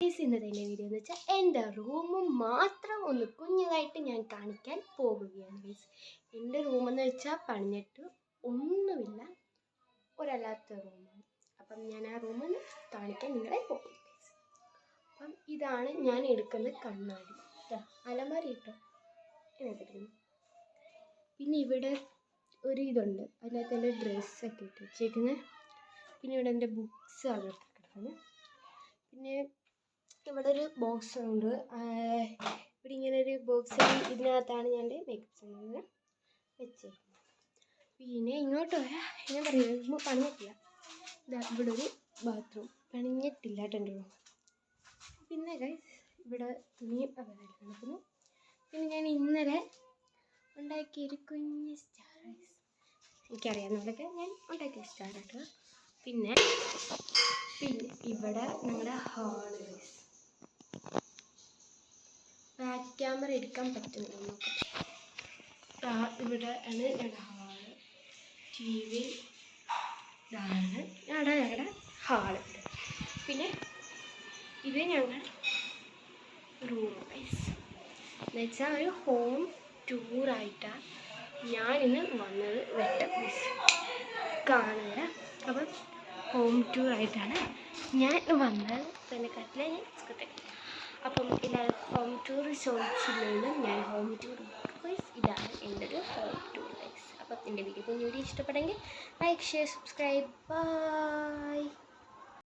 ഇന്നത്തെ വീഡിയോ എന്ന് വെച്ചാൽ എൻ്റെ റൂം മാത്രം ഒന്ന് കുഞ്ഞതായിട്ട് ഞാൻ കാണിക്കാൻ പോകുകയാണ് ഗൈസ്. എൻ്റെ റൂമെന്ന് വെച്ചാൽ പണിഞ്ഞിട്ട് ഒന്നുമില്ല, ഒരല്ലാത്ത റൂമാണ്. അപ്പം ഞാൻ ആ റൂമിൽ കാണിക്കാൻ നിങ്ങളെ പോകും ഗൈസ്. അപ്പം ഇതാണ് ഞാൻ എടുക്കുന്ന കണ്ണാടി, അലമാരി ഇട്ടോ എടുക്കുന്നു. പിന്നെ ഇവിടെ ഒരു ഇതുണ്ട്, അതിനകത്ത് എൻ്റെ ഡ്രസ്സൊക്കെ ഇട്ട് വെച്ചേക്കുന്നത്. പിന്നെ ഇവിടെ എൻ്റെ ബുക്സ് അകത്ത് കിടക്കുന്നത്. പിന്നെ ഇവിടെ ഒരു ബോക്സ് ഉണ്ട്, ഇവിടെ ഇങ്ങനെ ഒരു ബോക്സ്, ഇതിനകത്താണ് ഞാൻ മേക്കപ്പ് ചെയ്യുന്നത് വെച്ചേക്കുന്നത്. പിന്നെ ഇങ്ങോട്ട് വരാം, ഞാൻ പറയുന്നത് പണിഞ്ഞിട്ടില്ല. ഇവിടെ ഒരു ബാത്റൂം പണിഞ്ഞിട്ടില്ല എൻ്റെ റൂം. പിന്നെ ഗൈസ് ഇവിടെ തുണിയും അവരെ നടക്കുന്നു. പിന്നെ ഞാൻ ഇന്നലെ ഉണ്ടാക്കിയൊരു കുഞ്ഞ് സ്റ്റാർ ഗൈസ്, എനിക്കറിയാവുന്നവരൊക്കെ ഞാൻ ഉണ്ടാക്കിയ സ്റ്റാറായിട്ട്. പിന്നെ ഇവിടെ ഞങ്ങളുടെ ഹാള് ഗൈസ്, ബാക്ക് ക്യാമറ എടുക്കാൻ പറ്റുന്നില്ല നോക്കാം. ഇവിടെ ആണ് ഞങ്ങളുടെ ഹാള്, ടി വി, ഇതാണ് ഞങ്ങളുടെ ഹാള്. പിന്നെ ഇത് ഞങ്ങൾ റൂം ഗൈസ്. എന്നുവെച്ചാൽ ഒരു ഹോം ടൂറായിട്ടാണ് ഞാനിന്ന് വന്നത്. വെട്ടം ഗൈസ് കാണുക. അപ്പം ഹോം ടൂറായിട്ടാണ് ഞാൻ വന്നത്. പിന്നെ കട്ടിലെ അപ്പം എല്ലാവരും ഹോം ടൂർ ചോദിച്ചില്ലെങ്കിലും ഞാൻ ഹോം ടൂർ ഗൈസ്. ഇതാണ് എൻ്റെ ഒരു ഹോം ടൂർ ഗൈസ്. അപ്പം എൻ്റെ വീഡിയോ ഇഷ്ടപ്പെട്ടെങ്കിൽ ലൈക്ക്, ഷെയർ, സബ്സ്ക്രൈബ്. ബൈ.